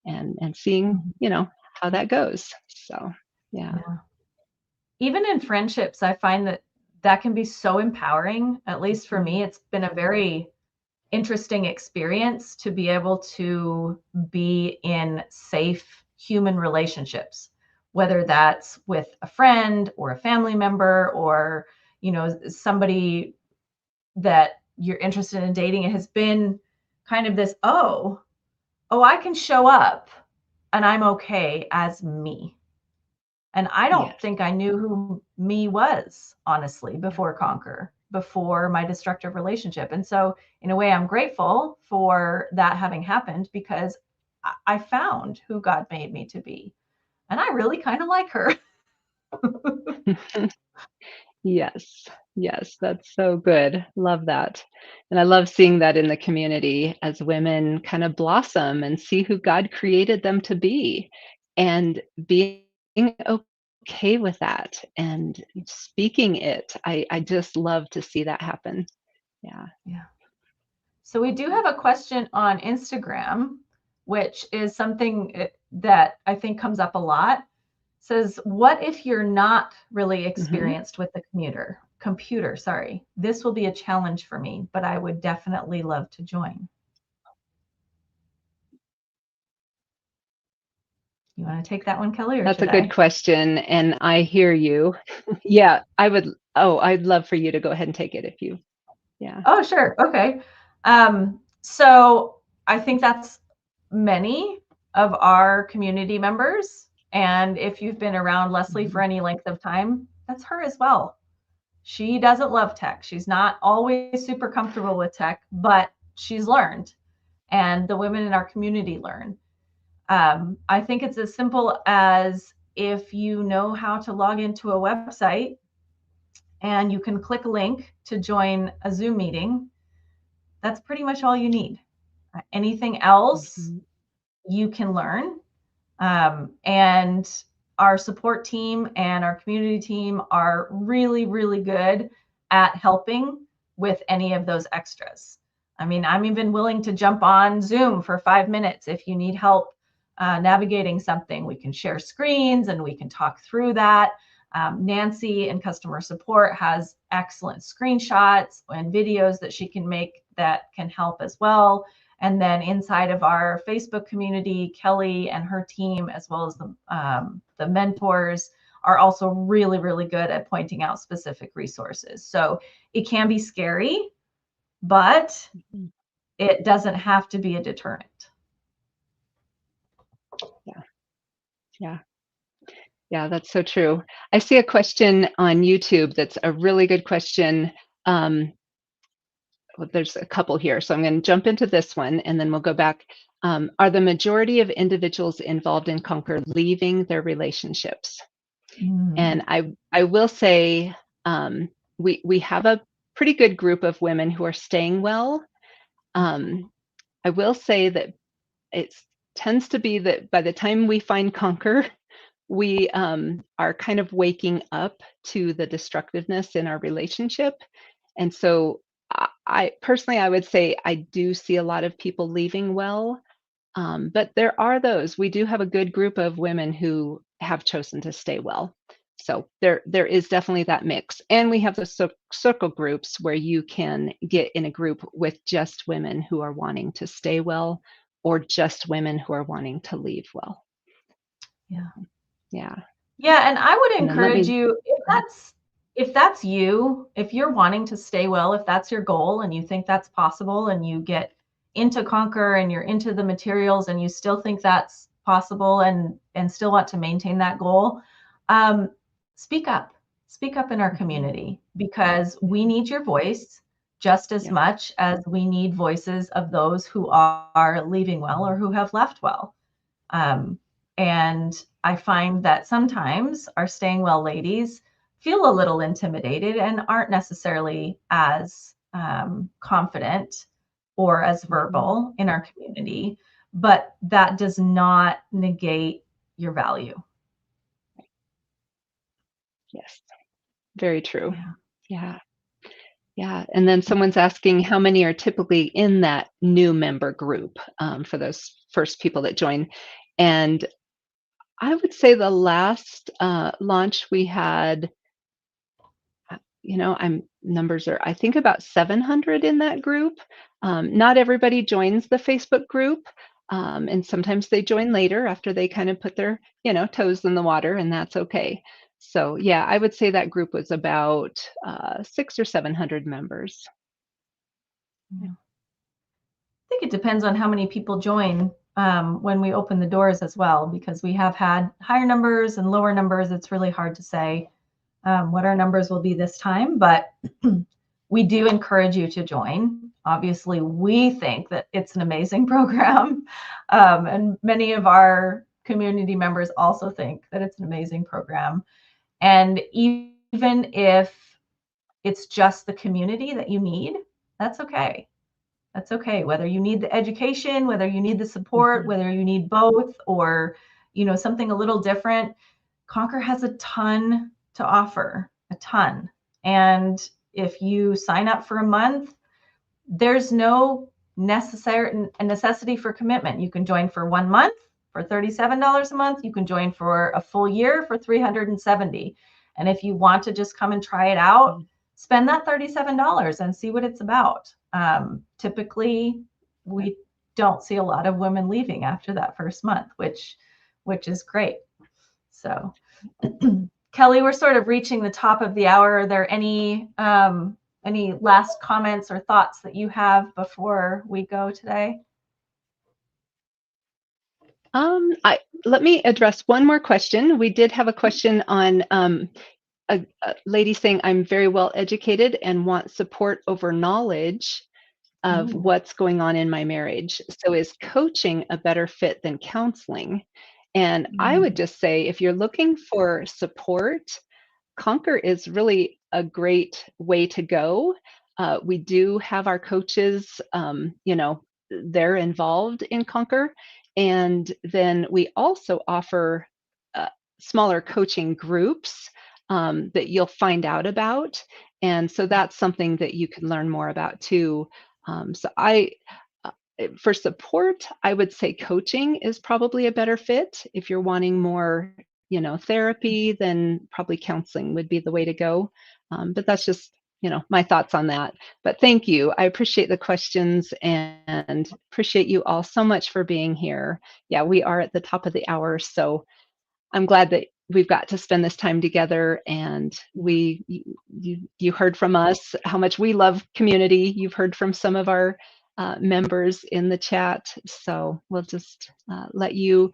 and seeing how that goes. So yeah. Yeah. Even in friendships, I find that can be so empowering. At least for me, it's been a very interesting experience to be able to be in safe human relationships, whether that's with a friend or a family member, or somebody that you're interested in dating. It has been kind of this, I can show up and I'm okay as me. And I don't Yes. think I knew who me was, honestly, before Conquer, before my destructive relationship. And so, in a way, I'm grateful for that having happened, because I found who God made me to be. And I really kind of like her. Yes. Yes, that's so good. Love that. And I love seeing that in the community as women kind of blossom and see who God created them to be, and being okay with that and speaking it. I just love to see that happen. Yeah. Yeah. So we do have a question on Instagram, which is something that I think comes up a lot. It says, what if you're not really Mhm. experienced with the computer, sorry. This will be a challenge for me, but I would definitely love to join. You want to take that one, Kelly, or That's a should good I? question, and I hear you. Yeah, I'd love for you to go ahead and take it if you. Yeah. Oh, sure. Okay. So I think that's many of our community members. And if you've been around Leslie for Mhm. any length of time, that's her as well. She doesn't love tech. She's not always super comfortable with tech, but she's learned, and the women in our community learn. I think it's as simple as if you know how to log into a website and you can click a link to join a Zoom meeting, that's pretty much all you need. Anything else Mhm. you can learn. And our support team and our community team are really, really good at helping with any of those extras. I mean, I'm even willing to jump on Zoom for 5 minutes if you need help navigating something. We can share screens and we can talk through that. Nancy in customer support has excellent screenshots and videos that she can make that can help as well. And then inside of our Facebook community, Kelly and her team, as well as the mentors, are also really, really good at pointing out specific resources. So it can be scary, but Mhm. it doesn't have to be a deterrent. Yeah. Yeah. Yeah, that's so true. I see a question on YouTube that's a really good question. Well, there's a couple here, so I'm going to jump into this one and then we'll go back. Are the majority of individuals involved in Conquer leaving their relationships? Mm. And I will say we have a pretty good group of women who are staying well. I will say that it tends to be that by the time we find Conquer, we are kind of waking up to the destructiveness in our relationship. And so I personally, I would say I do see a lot of people leaving well, but there are those. We do have a good group of women who have chosen to stay well. So there is definitely that mix. And we have the circle groups where you can get in a group with just women who are wanting to stay well or just women who are wanting to leave well. Yeah. Yeah. Yeah, and I would And then let encourage me, you, if that's you, if you're wanting to stay well, if that's your goal and you think that's possible and you get into Conquer and you're into the materials and you still think that's possible and still want to maintain that goal, um, speak up. Speak up in our Mhm. community because we need your voice just as Yep. much as we need voices of those who are leaving well or who have left well. Um, and I find that sometimes our staying well ladies feel a little intimidated and aren't necessarily as confident or as Mhm. verbal in our community, but that does not negate your value. Yes. Very true. Yeah. Yeah. Yeah. And then someone's asking how many are typically in that new member group for those first people that join. And I would say the last launch we had, I'm numbers are, I think about 700 in that group. Not everybody joins the Facebook group. And sometimes they join later after they kind of put their, toes in the water, and that's okay. So yeah, I would say that group was about 600 or 700 members. Yeah. I think it depends on how many people join when we open the doors as well, because we have had higher numbers and lower numbers. It's really hard to say what our numbers will be this time, but we do encourage you to join. Obviously, we think that it's an amazing program, and many of our community members also think that it's an amazing program. And even if it's just the community that you need, that's okay. That's okay. Whether you need the education, whether you need the support, Mhm. whether you need both, or something a little different, Conquer has a ton to offer, a ton. And if you sign up for a month, there's no necessity for commitment. You can join for 1 month for $37 a month. You can join for a full year for $370. And if you want to just come and try it out, spend that $37 and see what it's about. Typically, we don't see a lot of women leaving after that first month, which is great. So, Kelly, we're sort of reaching the top of the hour. Are there any last comments or thoughts that you have before we go today? Let me address one more question. We did have a question on a lady saying, I'm very well educated and want support over knowledge. of Ooh. what's going on in my marriage. So is coaching a better fit than counseling? And I would Mm. just say, if you're looking for support, Conquer is really a great way to go. We do have our coaches, they're involved in Conquer. And then we also offer uh, smaller coaching groups that you'll find out about. And so that's something that you can learn more about too. Uh, for support, I would say coaching is probably a better fit. If you're wanting more, therapy, then probably counseling would be the way to go. But that's just, my thoughts on that. But thank you. I appreciate the questions and appreciate you all so much for being here. Yeah, we are at the top of the hour, so I'm glad that we've got to spend this time together. And you heard from us how much we love community. You've heard from some of our members in the chat. So we'll just let you,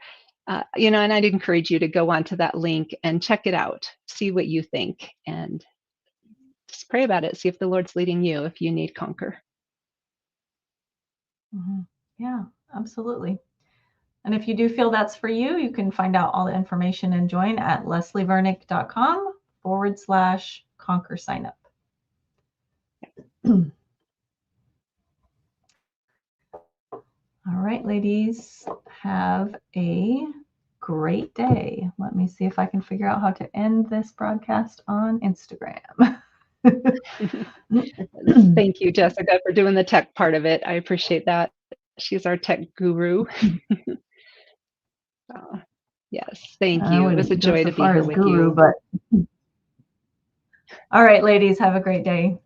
and I'd encourage you to go onto that link and check it out, see what you think, and just pray about it. See if the Lord's leading you if you need Conquer. Mhm. Yeah, absolutely. And if you do feel that's for you, you can find out all the information and join at leslievernick.com/conquer sign up. All right, ladies, have a great day. Let me see if I can figure out how to end this broadcast on Instagram. Thank you, Jessica, for doing the tech part of it. I appreciate that. She's our tech guru. Yes, thank I you. It was a wouldn't go joy so to be far here as with guru, you. but all right, ladies, have a great day.